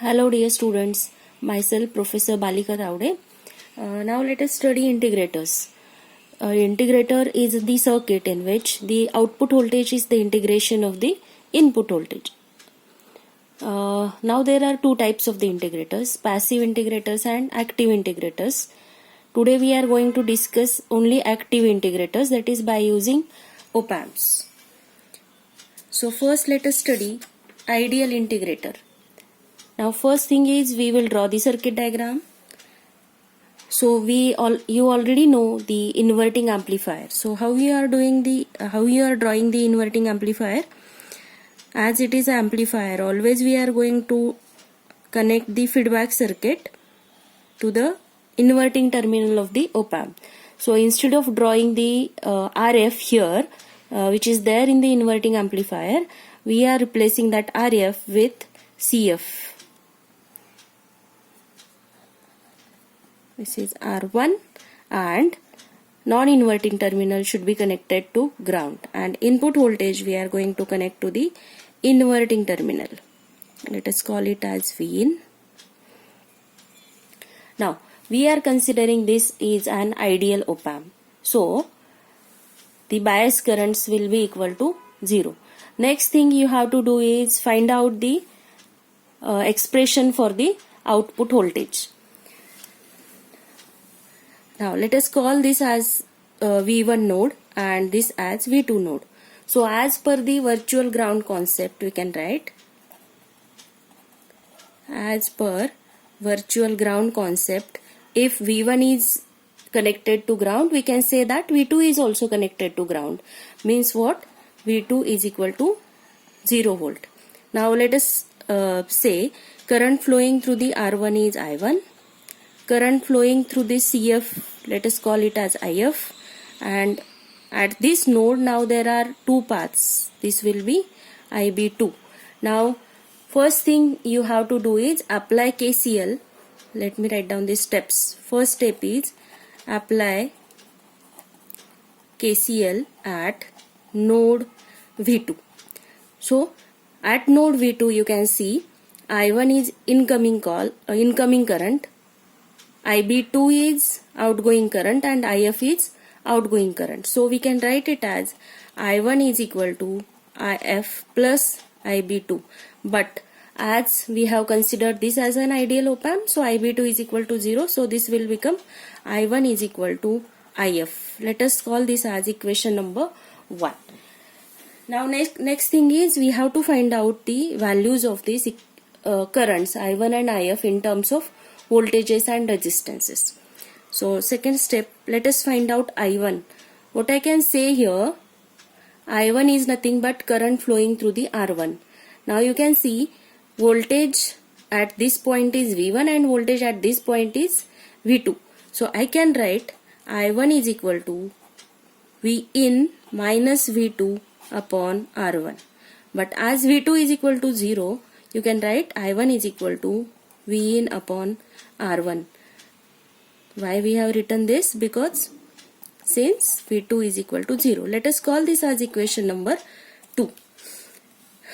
Hello dear students, myself Professor Balika Taude. Now let us study integrators. Integrator is the circuit in which the output voltage is the integration of the input voltage. Now there are two types of the integrators, passive integrators and active integrators. Today we are going to discuss only active integrators, that is by using op amps. So first let us study ideal integrator. Now first thing is we will draw the circuit diagram. So you already know the inverting amplifier. So how you are drawing the inverting amplifier? As it is an amplifier, always we are going to connect the feedback circuit to the inverting terminal of the op amp. So instead of drawing the RF here, which is there in the inverting amplifier, we are replacing that RF with CF. This is R1 and non-inverting terminal should be connected to ground, and input voltage we are going to connect to the inverting terminal. Let us call it as Vin. Now we are considering this is an ideal op amp. So the bias currents will be equal to 0. Next thing you have to do is find out the expression for the output voltage. Now let us call this as V1 node and this as V2 node. So as per the virtual ground concept, we can write, as per virtual ground concept, if V1 is connected to ground, we can say that V2 is also connected to ground. Means what? V2 is equal to 0 volt. Now let us say current flowing through the R1 is I1. Current flowing through the CF, let us call it as IF, and at this node now there are two paths. This will be IB2. Now first thing you have to do is apply KCL. Let me write down the steps. First step is apply KCL at node V2. So at node V2 you can see I1 is incoming current, IB2 is outgoing current and IF is outgoing current. So we can write it as I1 is equal to IF plus IB2. But as we have considered this as an ideal op amp, so IB2 is equal to 0. So this will become I1 is equal to IF. Let us call this as equation number 1. Now next thing is we have to find out the values of these currents I1 and IF in terms of voltages and resistances. So second step, let us find out I1. What I can say here, I1 is nothing but current flowing through the R1. Now you can see voltage at this point is V1 and voltage at this point is V2. So I can write I1 is equal to Vin minus V2 upon R1. But as V2 is equal to 0, you can write I1 is equal to Vin upon R1. Why we have written this? Because since V2 is equal to 0. Let us call this as equation number 2.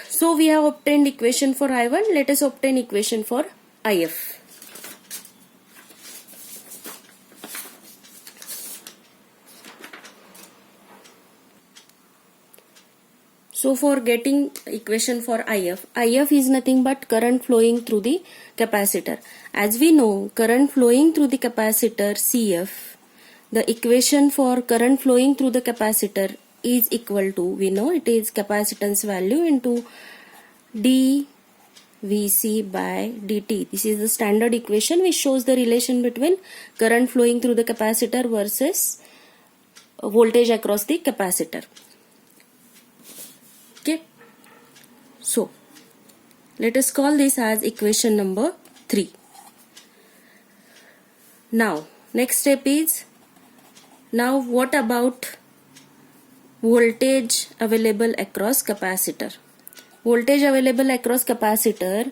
So we have obtained equation for I1. Let us obtain equation for IF. So for getting equation for IF is nothing but current flowing through the capacitor. As we know, current flowing through the capacitor CF, the equation for current flowing through the capacitor is equal to, we know it is capacitance value into dVc by dt. This is the standard equation which shows the relation between current flowing through the capacitor versus voltage across the capacitor. Okay, so let us call this as equation number 3. Now next step is, now what about voltage available across capacitor? Voltage available across capacitor,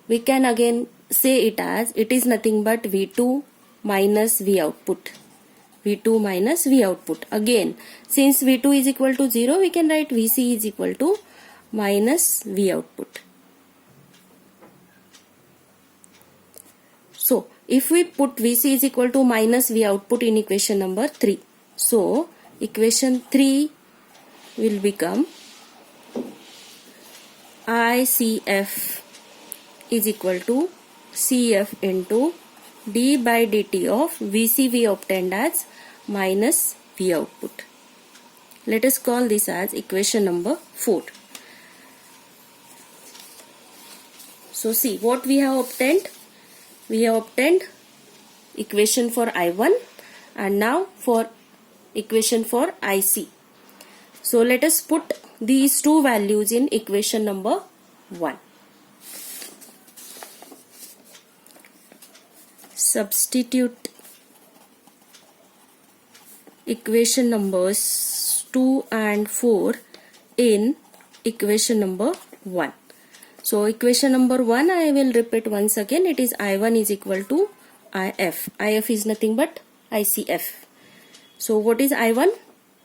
we can again say it as, it is nothing but V2 minus V output. V2 minus V output. Again, since V2 is equal to 0, we can write Vc is equal to minus V output. So if we put Vc is equal to minus V output in equation number 3. So equation 3 will become ICF is equal to CF into d by dt of Vc we obtained as minus V output. Let us call this as equation number 4. So see what we have obtained. We have obtained equation for I1 and now for equation for IC. So let us put these two values in equation number 1. Substitute equation numbers 2 and 4 in equation number 1. So equation number 1 I will repeat once again. It is I1 is equal to IF. IF is nothing but ICF. So what is I1?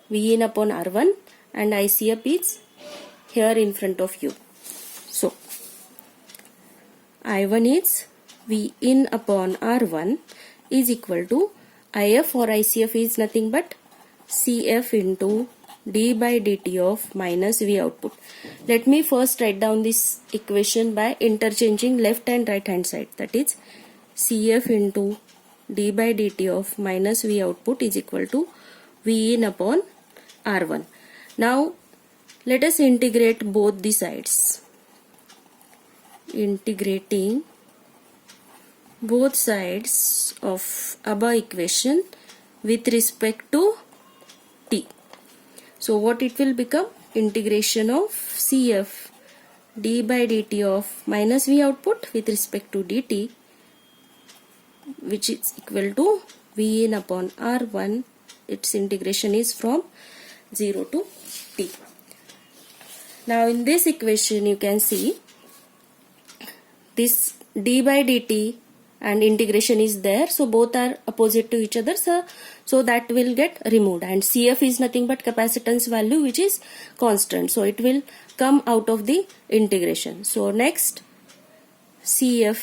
V in upon R1 and ICF is here in front of you. So I1 is V in upon R1 is equal to IF or ICF is nothing but CF into d by dt of minus V output. Let me first write down this equation by interchanging left and right hand side. That is CF into d by dt of minus V output is equal to V in upon R1. Now let us integrate both the sides. Integrating both sides of above equation with respect to t. So what it will become? Integration of CF d by dt of minus V output with respect to dt, which is equal to V in upon R1. Its integration is from 0 to t. Now in this equation you can see this d by dt and integration is there, so both are opposite to each other, so that will get removed, and CF is nothing but capacitance value which is constant, so it will come out of the integration. So next CF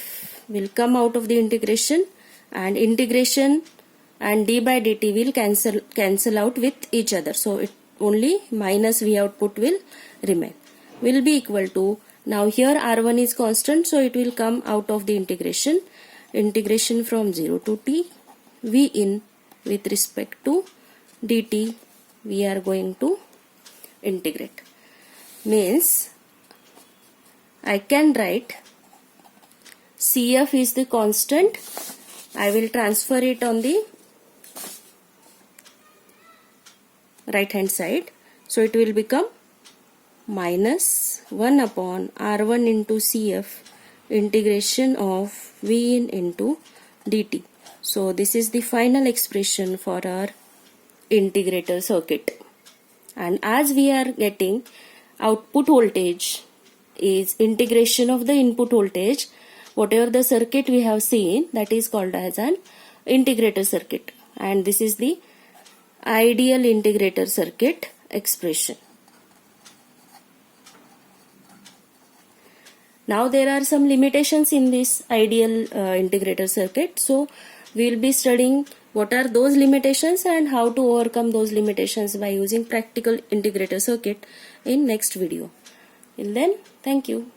will come out of the integration and d by dt will cancel out with each other, so it only minus V output will remain, will be equal to, now here R1 is constant, so it will come out of the integration from 0 to t, V in with respect to dt we are going to integrate. Means I can write CF is the constant, I will transfer it on the right hand side, so it will become minus 1 upon R1 into CF integration of V in into dt. So this is the final expression for our integrator circuit, and as we are getting output voltage is integration of the input voltage, whatever the circuit we have seen, that is called as an integrator circuit, and this is the ideal integrator circuit expression. Now there are some limitations in this ideal integrator circuit, so we will be studying what are those limitations and how to overcome those limitations by using practical integrator circuit in next video. Till then, thank you.